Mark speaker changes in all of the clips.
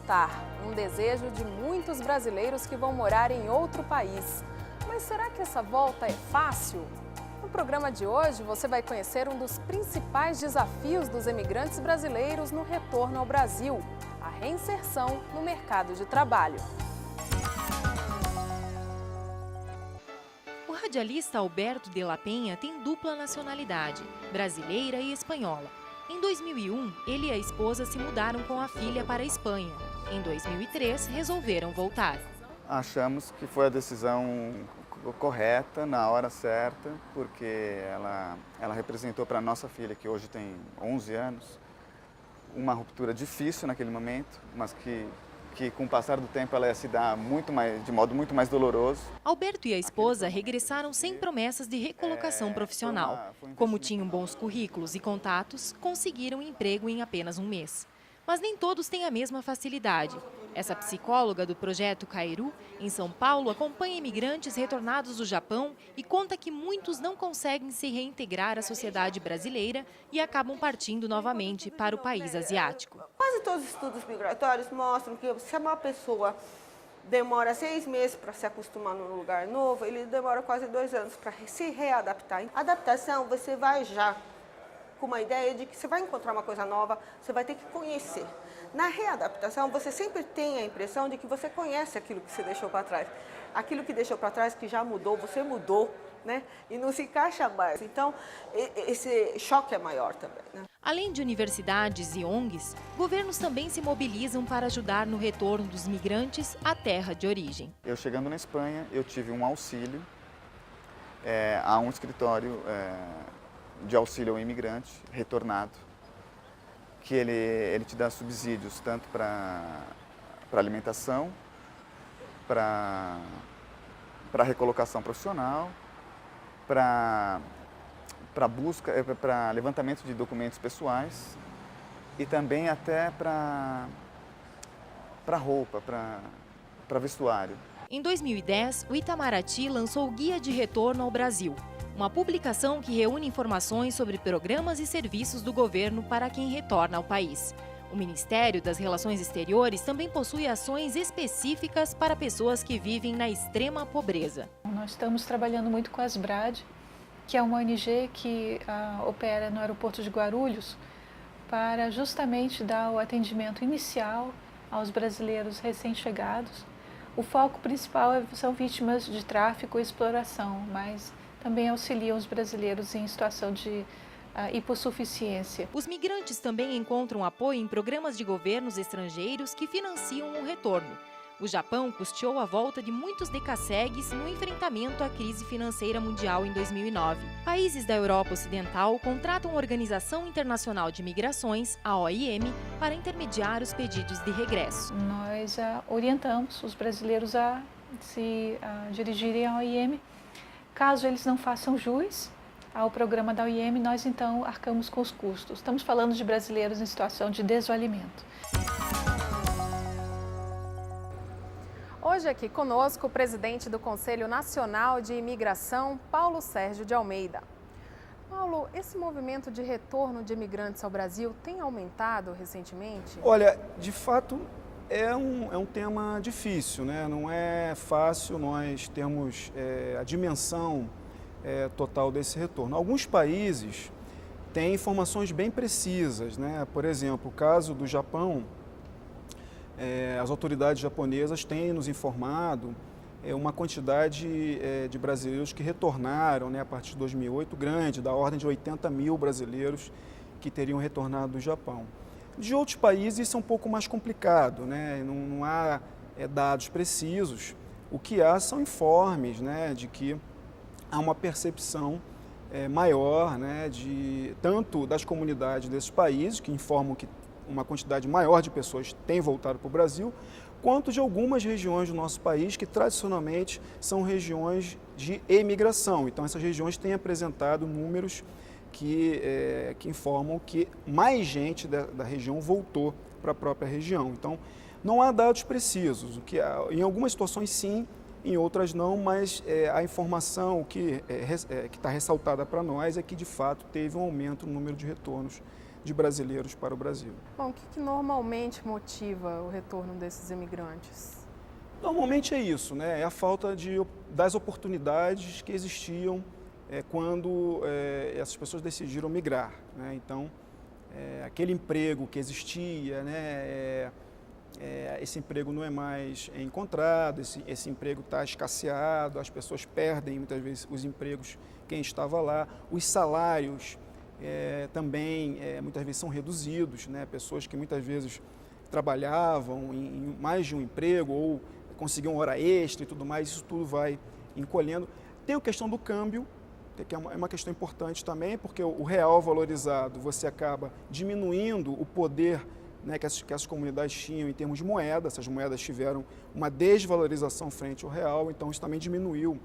Speaker 1: voltar, um desejo de muitos brasileiros que vão morar em outro país. Mas será que essa volta é fácil? No programa de hoje, você vai conhecer um dos principais desafios dos imigrantes brasileiros no retorno ao Brasil: a reinserção no mercado de trabalho.
Speaker 2: O radialista Alberto de la Penha tem dupla nacionalidade, brasileira e espanhola. Em 2001, ele e a esposa se mudaram com a filha para a Espanha. Em 2003, resolveram voltar.
Speaker 3: Achamos que foi a decisão correta, na hora certa, porque ela representou para a nossa filha, que hoje tem 11 anos, uma ruptura difícil naquele momento, mas que com o passar do tempo ela ia se dar de modo muito mais doloroso.
Speaker 2: Alberto e a esposa regressaram sem promessas de recolocação profissional. Como tinham bons currículos e contatos, conseguiram emprego em apenas um mês. Mas nem todos têm a mesma facilidade. Essa psicóloga do projeto Cairu, em São Paulo, acompanha imigrantes retornados do Japão e conta que muitos não conseguem se reintegrar à sociedade brasileira e acabam partindo novamente para o país asiático.
Speaker 4: Quase todos os estudos migratórios mostram que se uma pessoa demora 6 meses para se acostumar num lugar novo, ele demora quase 2 anos para se readaptar. A adaptação, você vai já com uma ideia de que você vai encontrar uma coisa nova, você vai ter que conhecer. Na readaptação, você sempre tem a impressão de que você conhece aquilo que você deixou para trás. Aquilo que deixou para trás, que já mudou, você mudou, né? E não se encaixa mais. Então, esse choque é maior também, né?
Speaker 2: Além de universidades e ONGs, governos também se mobilizam para ajudar no retorno dos migrantes à terra de origem.
Speaker 3: Eu chegando na Espanha, eu tive um auxílio a um escritório de auxílio ao imigrante retornado, que ele te dá subsídios tanto para alimentação, para recolocação profissional, para busca, para levantamento de documentos pessoais e também até para roupa, para vestuário.
Speaker 2: Em 2010, o Itamaraty lançou o Guia de Retorno ao Brasil, uma publicação que reúne informações sobre programas e serviços do governo para quem retorna ao país. O Ministério das Relações Exteriores também possui ações específicas para pessoas que vivem na extrema pobreza.
Speaker 5: Nós estamos trabalhando muito com a Asbrad, que é uma ONG que opera no aeroporto de Guarulhos, para justamente dar o atendimento inicial aos brasileiros recém-chegados. O foco principal são vítimas de tráfico e exploração, mas também auxiliam os brasileiros em situação de hipossuficiência.
Speaker 2: Os migrantes também encontram apoio em programas de governos estrangeiros que financiam o retorno. O Japão custeou a volta de muitos decassegues no enfrentamento à crise financeira mundial em 2009. Países da Europa Ocidental contratam a Organização Internacional de Migrações, a OIM, para intermediar os pedidos de regresso.
Speaker 5: Nós orientamos os brasileiros a se dirigirem à OIM. Caso eles não façam jus ao programa da OIM, nós então arcamos com os custos. Estamos falando de brasileiros em situação de desalimento.
Speaker 1: Hoje aqui conosco o presidente do Conselho Nacional de Imigração, Paulo Sérgio de Almeida. Paulo, esse movimento de retorno de imigrantes ao Brasil tem aumentado recentemente?
Speaker 6: Olha, de fato é um tema difícil, né? Não é fácil nós termos a dimensão total desse retorno. Alguns países têm informações bem precisas, né? Por exemplo, o caso do Japão, as autoridades japonesas têm nos informado uma quantidade de brasileiros que retornaram, né, a partir de 2008, grande, da ordem de 80 mil brasileiros que teriam retornado do Japão. De outros países isso é um pouco mais complicado, né? Não há dados precisos. O que há são informes, né, de que há uma percepção maior, né, tanto das comunidades desses países, que informam que uma quantidade maior de pessoas tem voltado para o Brasil, quanto de algumas regiões do nosso país que tradicionalmente são regiões de emigração. Então essas regiões têm apresentado números que informam que mais gente da região voltou para a própria região. Então não há dados precisos, em algumas situações sim, em outras não, mas a informação que está ressaltada para nós é que de fato teve um aumento no número de retornos de brasileiros para o Brasil.
Speaker 1: Bom, o que normalmente motiva o retorno desses imigrantes?
Speaker 6: Normalmente é isso, né? É a falta das oportunidades que existiam quando essas pessoas decidiram migrar, né? Então, aquele emprego que existia, né? Esse emprego não é mais encontrado, esse emprego está escasseado, as pessoas perdem muitas vezes os empregos, quem estava lá, os salários também muitas vezes são reduzidos, né? Pessoas que muitas vezes trabalhavam em mais de um emprego ou conseguiam hora extra e tudo mais, isso tudo vai encolhendo. Tem a questão do câmbio, que é uma questão importante também, porque o real valorizado, você acaba diminuindo o poder, né, que essas comunidades tinham em termos de moeda, essas moedas tiveram uma desvalorização frente ao real, então isso também diminuiu,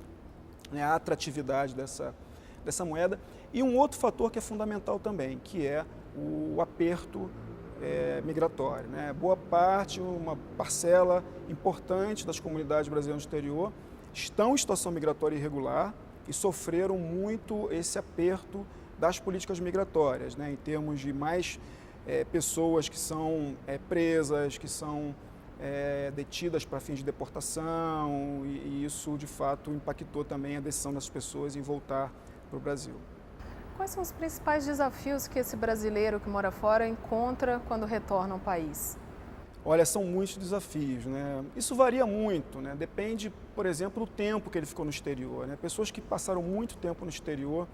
Speaker 6: né, a atratividade dessa moeda. E um outro fator que é fundamental também, que é o aperto migratório, né? Boa parte, uma parcela importante das comunidades brasileiras no exterior estão em situação migratória irregular e sofreram muito esse aperto das políticas migratórias, né? Em termos de mais pessoas que são presas, que são detidas para fins de deportação e isso de fato impactou também a decisão das pessoas em voltar para o Brasil.
Speaker 1: Quais são os principais desafios que esse brasileiro que mora fora encontra quando retorna ao país?
Speaker 6: Olha, são muitos desafios, né? Isso varia muito, né? Depende, por exemplo, do tempo que ele ficou no exterior, né? Pessoas que passaram muito tempo no exterior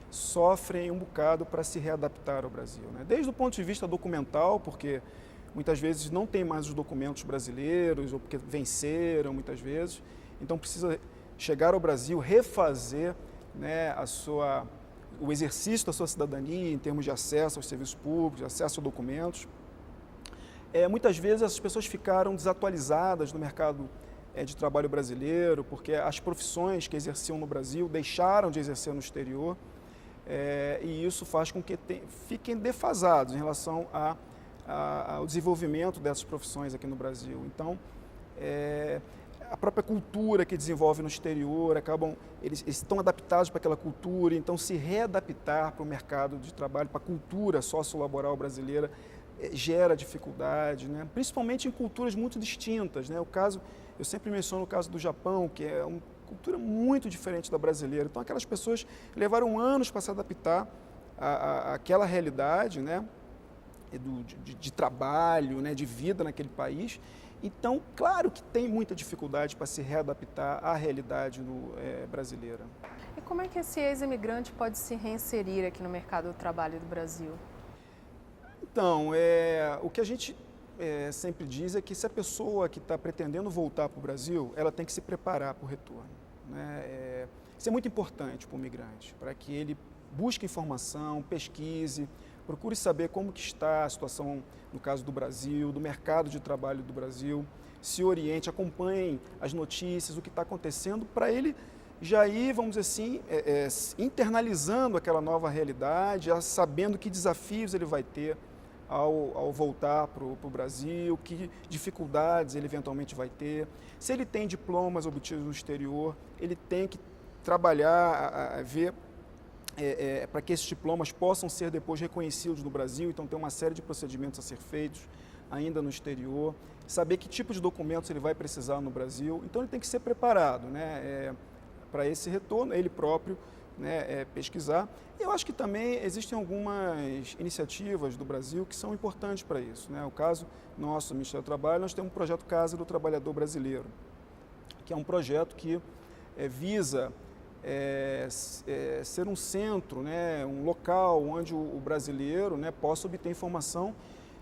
Speaker 6: sofrem um bocado para se readaptar ao Brasil, né? Desde o ponto de vista documental, porque muitas vezes não tem mais os documentos brasileiros ou porque venceram muitas vezes, então precisa chegar ao Brasil, refazer, né, o exercício da sua cidadania em termos de acesso aos serviços públicos, de acesso a documentos. Muitas vezes essas pessoas ficaram desatualizadas no mercado de trabalho brasileiro, porque as profissões que exerciam no Brasil deixaram de exercer no exterior, e isso faz com que fiquem defasados em relação ao desenvolvimento dessas profissões aqui no Brasil. Então, a própria cultura que desenvolve no exterior, eles estão adaptados para aquela cultura, então se readaptar para o mercado de trabalho, para a cultura sociolaboral brasileira, gera dificuldade, né? Principalmente em culturas muito distintas, né? Eu sempre menciono o caso do Japão, que é uma cultura muito diferente da brasileira. Então aquelas pessoas levaram anos para se adaptar àquela realidade, né? de trabalho, né? De vida naquele país. Então, claro que tem muita dificuldade para se readaptar à realidade brasileira.
Speaker 1: E como é que esse ex-imigrante pode se reinserir aqui no mercado do trabalho do Brasil?
Speaker 6: Então, o que a gente sempre diz é que se a pessoa que está pretendendo voltar para o Brasil, ela tem que se preparar para o retorno, né? Isso é muito importante para o migrante, para que ele busque informação, pesquise, procure saber como que está a situação, no caso do Brasil, do mercado de trabalho do Brasil, se oriente, acompanhe as notícias, o que está acontecendo, para ele já ir, vamos dizer assim, internalizando aquela nova realidade, já sabendo que desafios ele vai ter ao voltar para o Brasil, que dificuldades ele eventualmente vai ter. Se ele tem diplomas obtidos no exterior, ele tem que trabalhar, ver para que esses diplomas possam ser depois reconhecidos no Brasil, então tem uma série de procedimentos a ser feitos ainda no exterior, saber que tipo de documentos ele vai precisar no Brasil, então ele tem que ser preparado, né, para esse retorno, ele próprio, né, pesquisar. E eu acho que também existem algumas iniciativas do Brasil que são importantes para isso, né? O caso nosso, do Ministério do Trabalho, nós temos um projeto Casa do Trabalhador Brasileiro, que é um projeto que visa ser um centro, né, um local onde o brasileiro, né, possa obter informação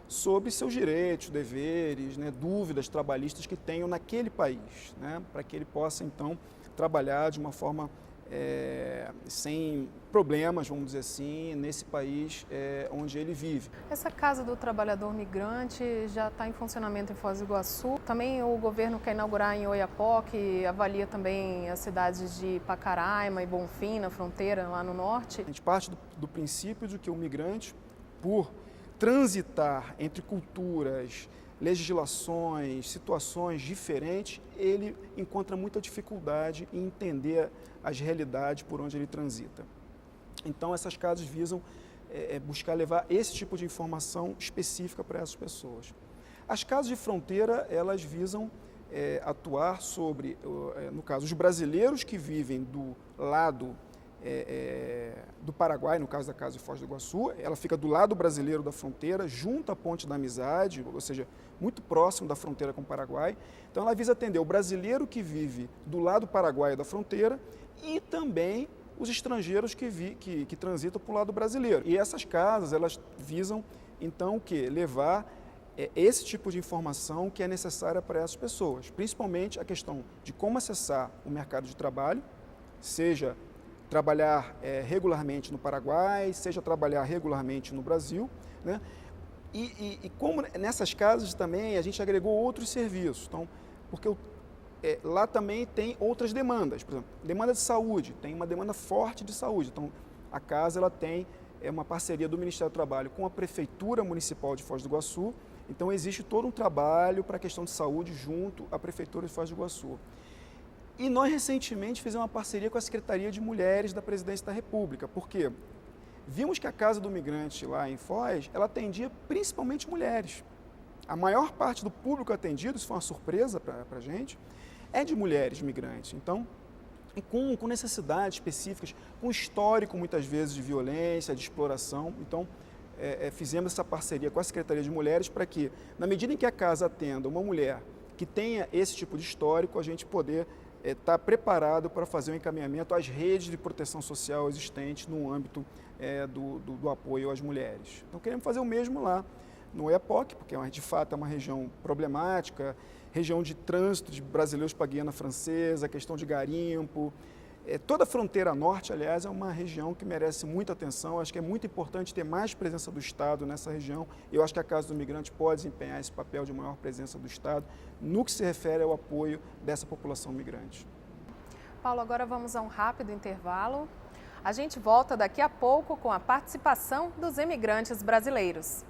Speaker 6: sobre seus direitos, deveres, né, dúvidas trabalhistas que tenham naquele país, né, para que ele possa, então, trabalhar de uma forma sem problemas, vamos dizer assim, nesse país onde ele vive.
Speaker 1: Essa Casa do Trabalhador Migrante já está em funcionamento em Foz do Iguaçu. Também o governo quer inaugurar em Oiapoque, avalia também as cidades de Pacaraima e Bonfim, na fronteira, lá no norte.
Speaker 6: A gente parte do princípio de que o migrante, por transitar entre culturas, legislações, situações diferentes, ele encontra muita dificuldade em entender as realidades por onde ele transita. Então, essas casas visam buscar levar esse tipo de informação específica para essas pessoas. As casas de fronteira, elas visam atuar sobre, no caso, os brasileiros que vivem do lado do Paraguai, no caso da Casa de Foz do Iguaçu. Ela fica do lado brasileiro da fronteira, junto à Ponte da Amizade, ou seja, muito próximo da fronteira com o Paraguai. Então ela visa atender o brasileiro que vive do lado paraguaio da fronteira e também os estrangeiros que transitam para o lado brasileiro. E essas casas, elas visam, então, o quê? Levar esse tipo de informação que é necessária para essas pessoas, principalmente a questão de como acessar o mercado de trabalho, seja trabalhar regularmente no Paraguai, seja trabalhar regularmente no Brasil, né? E como nessas casas também a gente agregou outros serviços, então, porque lá também tem outras demandas, por exemplo, demanda de saúde, tem uma demanda forte de saúde, então a casa ela tem uma parceria do Ministério do Trabalho com a Prefeitura Municipal de Foz do Iguaçu, então existe todo um trabalho para a questão de saúde junto à Prefeitura de Foz do Iguaçu. E nós recentemente fizemos uma parceria com a Secretaria de Mulheres da Presidência da República, porque vimos que a Casa do Migrante lá em Foz, ela atendia principalmente mulheres. A maior parte do público atendido, isso foi uma surpresa para a gente, é de mulheres migrantes. Então, com necessidades específicas, com histórico muitas vezes de violência, de exploração. Então, fizemos essa parceria com a Secretaria de Mulheres para que, na medida em que a casa atenda uma mulher que tenha esse tipo de histórico, a gente poder estar preparado para fazer um encaminhamento às redes de proteção social existentes no âmbito do apoio às mulheres. Então, queremos fazer o mesmo lá no Oiapoque, porque de fato é uma região problemática, região de trânsito de brasileiros para a Guiana Francesa, questão de garimpo. Toda a fronteira norte, aliás, é uma região que merece muita atenção. Acho que é muito importante ter mais presença do Estado nessa região. Eu acho que a Casa do Migrante pode desempenhar esse papel de maior presença do Estado no que se refere ao apoio dessa população migrante.
Speaker 1: Paulo, agora vamos a um rápido intervalo. A gente volta daqui a pouco com a participação dos imigrantes brasileiros.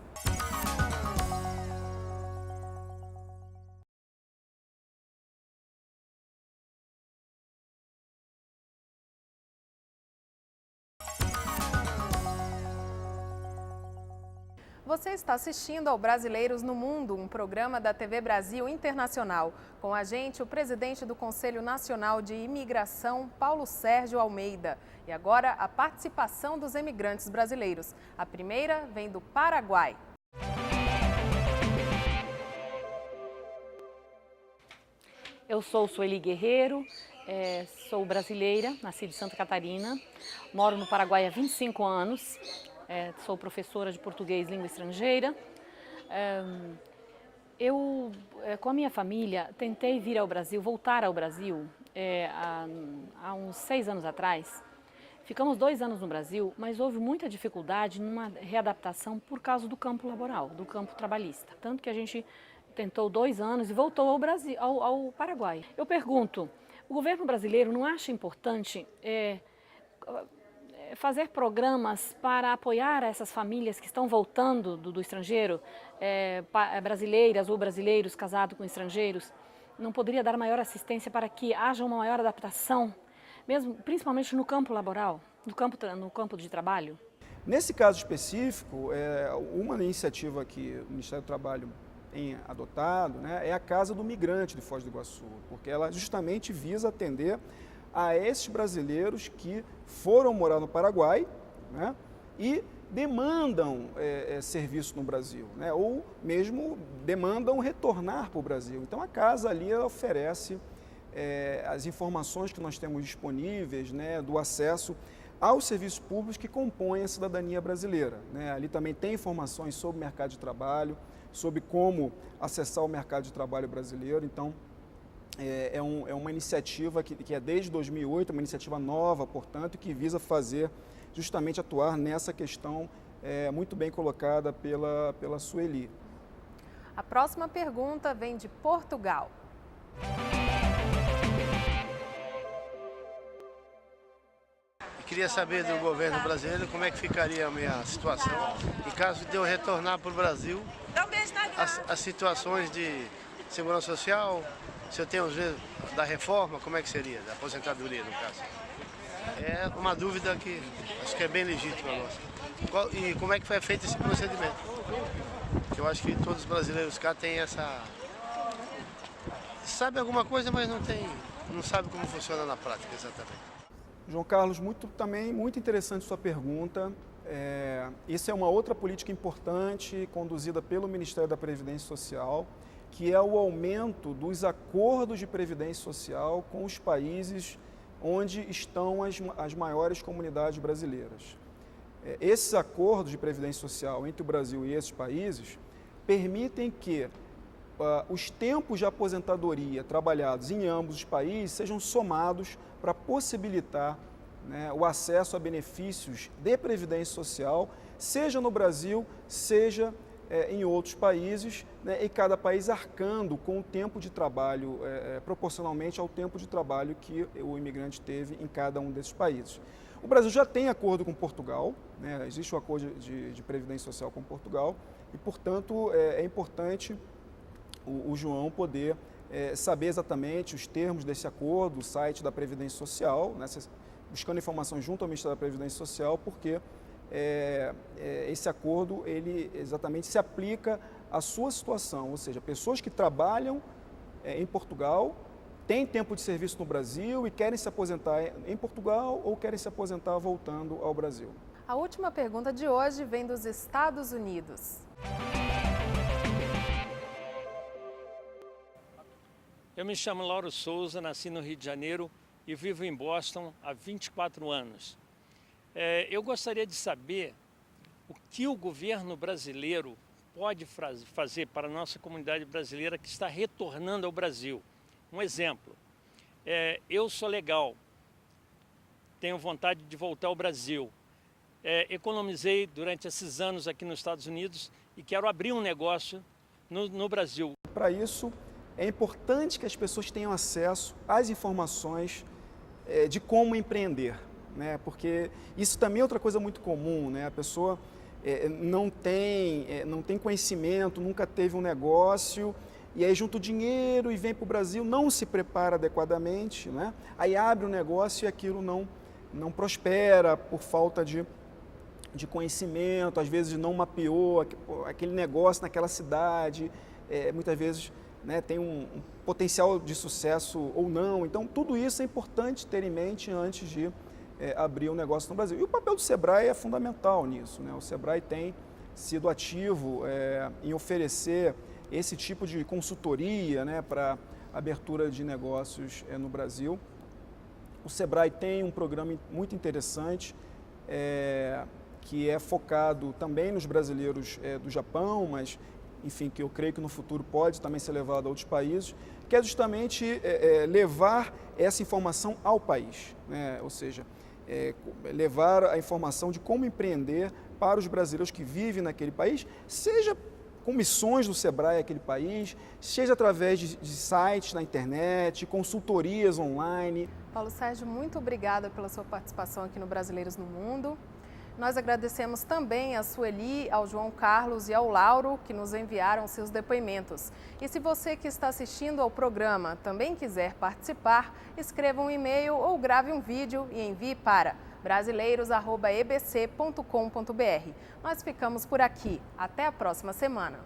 Speaker 1: Você está assistindo ao Brasileiros no Mundo, um programa da TV Brasil Internacional. Com a gente, o presidente do Conselho Nacional de Imigração, Paulo Sérgio Almeida. E agora, a participação dos imigrantes brasileiros. A primeira vem do Paraguai.
Speaker 7: Eu sou Sueli Guerreiro, sou brasileira, nasci de Santa Catarina, moro no Paraguai há 25 anos. Sou professora de português língua estrangeira. Eu, com a minha família, tentei vir ao Brasil, voltar ao Brasil há uns 6 anos atrás. Ficamos 2 anos no Brasil, mas houve muita dificuldade numa readaptação por causa do campo laboral, do campo trabalhista. Tanto que a gente tentou 2 anos e voltou ao Brasil, ao Paraguai. Eu pergunto, o governo brasileiro não acha importante fazer programas para apoiar essas famílias que estão voltando do estrangeiro, brasileiras ou brasileiros casados com estrangeiros? Não poderia dar maior assistência para que haja uma maior adaptação, mesmo, principalmente no campo laboral, no campo de trabalho?
Speaker 6: Nesse caso específico, uma iniciativa que o Ministério do Trabalho tem adotado, né, é a Casa do Migrante de Foz do Iguaçu, porque ela justamente visa atender a esses brasileiros que foram morar no Paraguai, né, e demandam serviço no Brasil, né, ou mesmo demandam retornar para o Brasil. Então a casa ali ela oferece as informações que nós temos disponíveis, né, do acesso aos serviços públicos que compõem a cidadania brasileira, né. Ali também tem informações sobre o mercado de trabalho, sobre como acessar o mercado de trabalho brasileiro. Então, é uma iniciativa que é desde 2008, uma iniciativa nova, portanto, que visa fazer, justamente atuar nessa questão muito bem colocada pela Sueli.
Speaker 1: A próxima pergunta vem de Portugal.
Speaker 8: Queria saber do governo brasileiro como é que ficaria a minha situação em caso de eu retornar para o Brasil, as situações de segurança social, se eu tenho os direitos da reforma, como é que seria, da aposentadoria no caso. É uma dúvida que acho que é bem legítima a nossa. E como é que foi feito esse procedimento? Eu acho que todos os brasileiros cá têm essa... Sabe alguma coisa, mas não sabe como funciona na prática exatamente.
Speaker 6: João Carlos, também muito interessante sua pergunta. Isso é uma outra política importante conduzida pelo Ministério da Previdência Social, que é o aumento dos acordos de previdência social com os países onde estão as maiores comunidades brasileiras. Esses acordos de previdência social entre o Brasil e esses países permitem que os tempos de aposentadoria trabalhados em ambos os países sejam somados para possibilitar, né, o acesso a benefícios de previdência social, seja no Brasil, seja em outros países, né, e cada país arcando com o tempo de trabalho, proporcionalmente ao tempo de trabalho que o imigrante teve em cada um desses países. O Brasil já tem acordo com Portugal, né, existe um acordo de previdência social com Portugal e, portanto, é importante o João poder saber exatamente os termos desse acordo, o site da Previdência Social, né, buscando informação junto ao Ministério da Previdência Social, porque esse acordo ele exatamente se aplica à sua situação, ou seja, pessoas que trabalham em Portugal, têm tempo de serviço no Brasil e querem se aposentar em Portugal ou querem se aposentar voltando ao Brasil.
Speaker 1: A última pergunta de hoje vem dos Estados Unidos.
Speaker 9: Eu me chamo Lauro Souza, nasci no Rio de Janeiro e vivo em Boston há 24 anos. Eu gostaria de saber o que o governo brasileiro pode fazer para a nossa comunidade brasileira que está retornando ao Brasil. Um exemplo, eu sou legal, tenho vontade de voltar ao Brasil. Economizei durante esses anos aqui nos Estados Unidos e quero abrir um negócio no Brasil.
Speaker 6: Para isso, é importante que as pessoas tenham acesso às informações de como empreender, né? Porque isso também é outra coisa muito comum, né? A pessoa não tem conhecimento, nunca teve um negócio, e aí junta o dinheiro e vem para o Brasil, não se prepara adequadamente, né? Aí abre um negócio e aquilo não prospera por falta de conhecimento, às vezes não mapeou aquele negócio naquela cidade, muitas vezes, né, tem um potencial de sucesso ou não. Então, tudo isso é importante ter em mente antes de abrir um negócio no Brasil. E o papel do Sebrae é fundamental nisso, né? O Sebrae tem sido ativo em oferecer esse tipo de consultoria, né, para abertura de negócios no Brasil. O Sebrae tem um programa muito interessante, que é focado também nos brasileiros do Japão, mas, enfim, que eu creio que no futuro pode também ser levado a outros países, que é justamente levar essa informação ao país, né? Ou seja, levar a informação de como empreender para os brasileiros que vivem naquele país, seja com missões do Sebrae naquele país, seja através de sites na internet, consultorias online.
Speaker 1: Paulo Sérgio, muito obrigada pela sua participação aqui no Brasileiros no Mundo. Nós agradecemos também a Sueli, ao João Carlos e ao Lauro, que nos enviaram seus depoimentos. E se você que está assistindo ao programa também quiser participar, escreva um e-mail ou grave um vídeo e envie para brasileiros@ebc.com.br. Nós ficamos por aqui. Até a próxima semana.